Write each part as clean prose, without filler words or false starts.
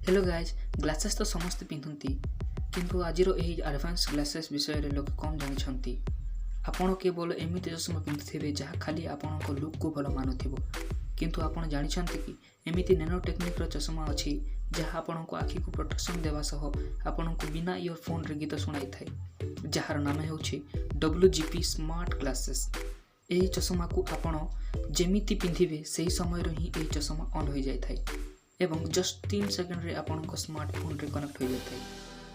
Hello guys glasses तो समस्ते पिंधुंती किंतु आजिर एही एडवांस ग्लासेस विषय रे लोक कम जानिछंती। आपण केवल एमिति चश्मा पिंधुथिबे जहाँ खाली आपणक लुक को भल मानुथिबो, किंतु आपण जानिछंती कि एमिति नैनो टेक्निक रो चश्मा अछि जहाँ आपणक आखि को प्रोटेक्शन देवा सह आपणक बिना इयरफोन रे गीत सुनाई थाए, जार नाम हेउछि WGP स्मार्ट ग्लासेस। एही चश्मा को आपण जेमिति पिंधिबे सेही समय रे ही एही चश्मा ऑन हो जाय थाए एवं जस्ट 3 सेकंड रे आपणक स्मार्टफोन रे कनेक्ट हो जाए।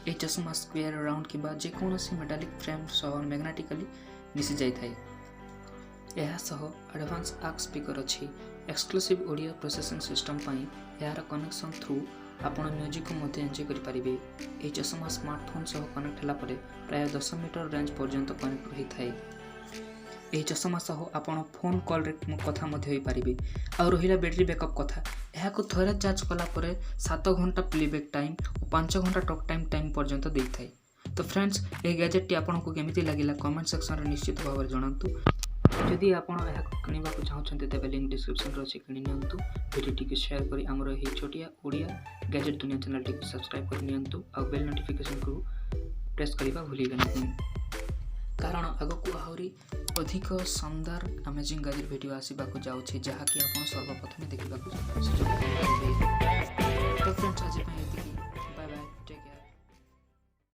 यह चश्मा स्क्वायर राउंड किंबा जेकोसी मेटालिक फ्रेम सह मैग्नेटिकली मिसी जाए। यह सह एडवांस आर्क स्पीकर अच्छी एक्सक्लूसिव ऑडियो प्रोसेसिंग सिस्टम पाई यार कनेक्शन थ्रू आपण म्यूजिक को मध्य एंजॉय करि परिबे। यह चश्मा स्मार्टफोन सह कनेक्ट होला परे प्राय 10 मीटर रेंज पर्यंत कनेक्ट रही थाए। यह चश्मा सह आपण फोन कॉल रे कथा मध्य होई परिबे। आ रहिला बैटरी बैकअप कथा, यह को थोड़ा चार्ज कला परे 7 घंटा प्लेबैक टाइम और 5 घंटा टॉक टाइम पर्यंत दे थाए। तो फ्रेंड्स ये गैजेट टी आपन को केमिति लागिला कमेंट सेक्शन रे निश्चित भाव में जणांतु। जदि आपन यह किनिबा को चाहछन्ते तेबे लिंक डिस्क्रिप्शन रे अछि, किनि नियंतु। वीडियो टी शेयर करी हमर एही छोटिया ओडिया गैजेट दुनिया चैनल टी सब्सक्राइब कर नियंतु आ बेल नोटिफिकेशन को प्रेस करबा भूलिबे नहीं, कारण आगक आहरी अधिक शानदार अमेजिंग गैजेट वीडियो आसवा जाऊँचे जहाँकि आप सर्वप्रथम देखा सुझाव। तो फ्रेंड्स आज